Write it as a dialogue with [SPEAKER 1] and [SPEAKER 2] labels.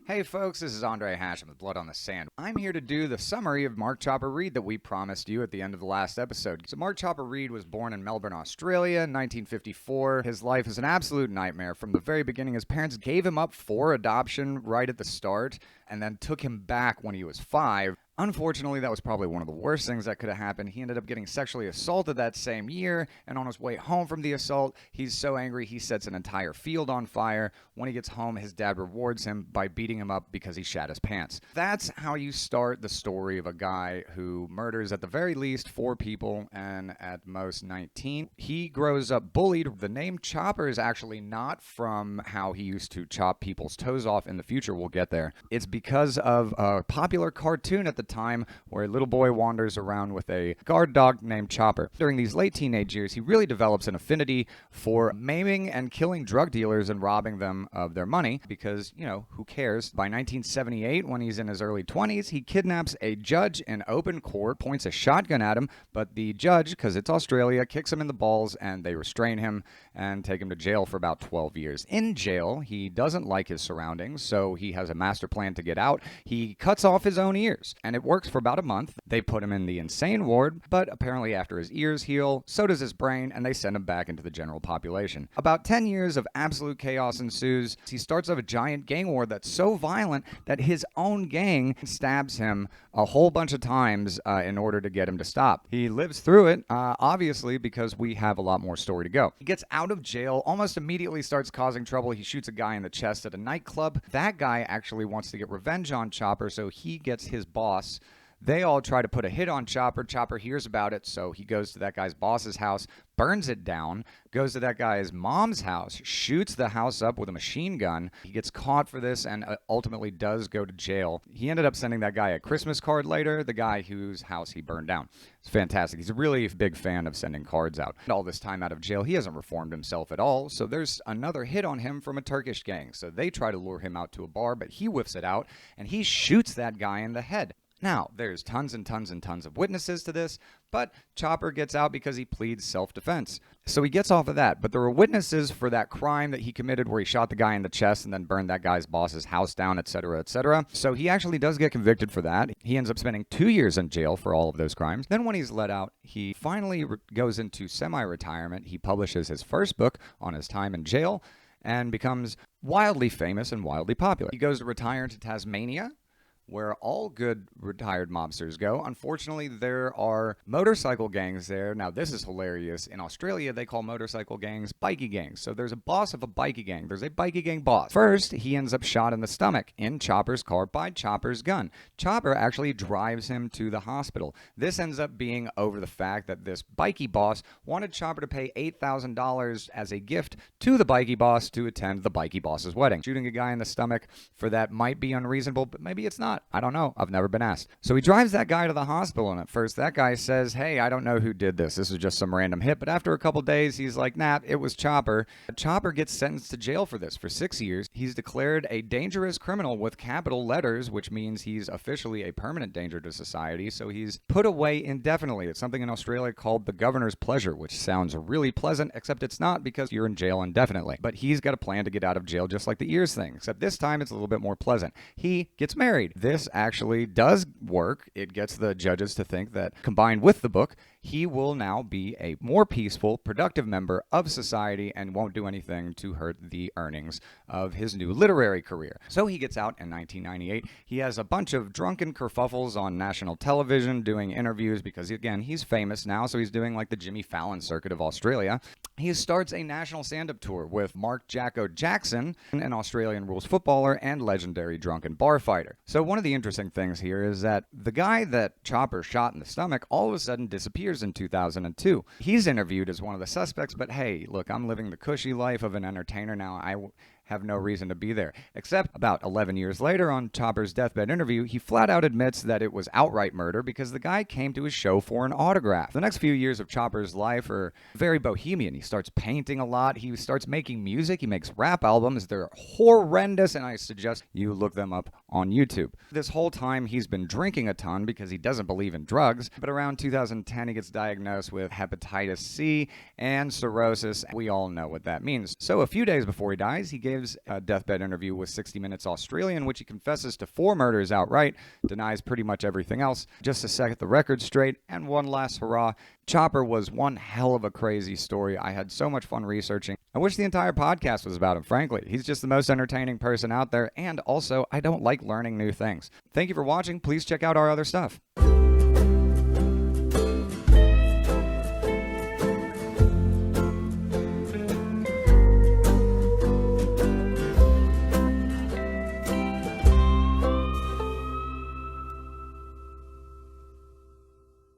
[SPEAKER 1] Hey folks, this is Andre Hashem with Blood on the Sand. I'm here to do the summary of Mark Chopper Reed that we promised you at the end of the last episode. So Mark Chopper Reed was born in Melbourne, Australia in 1954. His life is an absolute nightmare. From the very beginning, his parents gave him up for adoption right at the start and then took him back when he was 5. Unfortunately, that was probably one of the worst things that could have happened. He ended up getting sexually assaulted that same year, and on his way home from the assault, he's so angry he sets an entire field on fire. When he gets home, his dad rewards him by beating him up because he shat his pants. That's how you start the story of a guy who murders at the very least 4 people and at most 19. He grows up bullied. The name Chopper is actually not from how he used to chop people's toes off in the future. We'll get there. It's because of a popular cartoon at the time where a little boy wanders around with a guard dog named Chopper. During these late teenage years, he really develops an affinity for maiming and killing drug dealers and robbing them of their money because, who cares? By 1978, when he's in his early 20s, he kidnaps a judge in open court, points a shotgun at him, but the judge, because it's Australia, kicks him in the balls and they restrain him and take him to jail for about 12 years. In jail, he doesn't like his surroundings, so he has a master plan to get out. He cuts off his own ears, and it works for about a month. They put him in the insane ward, but apparently after his ears heal, so does his brain, and they send him back into the general population. About 10 years of absolute chaos ensues. He starts up a giant gang war that's so violent that his own gang stabs him a whole bunch of times in order to get him to stop. He lives through it, obviously, because we have a lot more story to go. He gets out of jail, almost immediately starts causing trouble. He shoots a guy in the chest at a nightclub. That guy actually wants to get revenge on Chopper, so he gets his boss. They all try to put a hit on Chopper. Chopper hears about it, so he goes to that guy's boss's house, burns it down, goes to that guy's mom's house, shoots the house up with a machine gun. He gets caught for this and ultimately does go to jail. He ended up sending that guy a Christmas card later, the guy whose house he burned down. It's fantastic. He's a really big fan of sending cards out. All this time out of jail, he hasn't reformed himself at all, so there's another hit on him from a Turkish gang. So they try to lure him out to a bar, but he whiffs it out, and he shoots that guy in the head. Now, there's tons and tons and tons of witnesses to this, but Chopper gets out because he pleads self-defense. So he gets off of that, but there were witnesses for that crime that he committed where he shot the guy in the chest and then burned that guy's boss's house down, etc., etc. So he actually does get convicted for that. He ends up spending 2 years in jail for all of those crimes. Then when he's let out, he finally goes into semi-retirement. He publishes his first book on his time in jail and becomes wildly famous and wildly popular. He goes to retire to Tasmania, where all good retired mobsters go. Unfortunately, there are motorcycle gangs there. Now, this is hilarious. In Australia, they call motorcycle gangs bikie gangs. So there's a boss of a bikie gang. There's a bikie gang boss. First, he ends up shot in the stomach in Chopper's car by Chopper's gun. Chopper actually drives him to the hospital. This ends up being over the fact that this bikie boss wanted Chopper to pay $8,000 as a gift to the bikie boss to attend the bikie boss's wedding. Shooting a guy in the stomach for that might be unreasonable, but maybe it's not. I don't know. I've never been asked. So he drives that guy to the hospital, and at first that guy says, hey, I don't know who did this. This was just some random hit. But after a couple days, he's like, nah, it was Chopper. Chopper gets sentenced to jail for this for 6 years. He's declared a dangerous criminal with capital letters, which means he's officially a permanent danger to society. So he's put away indefinitely. It's something in Australia called the governor's pleasure, which sounds really pleasant, except it's not because you're in jail indefinitely. But he's got a plan to get out of jail just like the ears thing, except this time it's a little bit more pleasant. He gets married. This actually does work. It gets the judges to think that combined with the book, he will now be a more peaceful, productive member of society and won't do anything to hurt the earnings of his new literary career. So he gets out in 1998. He has a bunch of drunken kerfuffles on national television doing interviews because, again, he's famous now, so he's doing like the Jimmy Fallon circuit of Australia. He starts a national stand-up tour with Mark Jacko Jackson, an Australian rules footballer and legendary drunken bar fighter. So one of the interesting things here is that the guy that Chopper shot in the stomach all of a sudden disappears in 2002. He's interviewed as one of the suspects, but hey, look, I'm living the cushy life of an entertainer now. I have no reason to be there. Except about 11 years later on Chopper's Deathbed Interview, he flat out admits that it was outright murder because the guy came to his show for an autograph. The next few years of Chopper's life are very bohemian. He starts painting a lot. He starts making music. He makes rap albums. They're horrendous, and I suggest you look them up on YouTube. This whole time, he's been drinking a ton because he doesn't believe in drugs, but around 2010, he gets diagnosed with hepatitis C and cirrhosis. We all know what that means. So a few days before he dies, he gave Knives. A Deathbed Interview with 60 Minutes Australia, in which he confesses to 4 murders outright, denies pretty much everything else, just to set the record straight, and one last hurrah. Chopper was one hell of a crazy story. I had so much fun researching. I wish the entire podcast was about him, frankly. He's just the most entertaining person out there, and also, I don't like learning new things. Thank you for watching. Please check out our other stuff.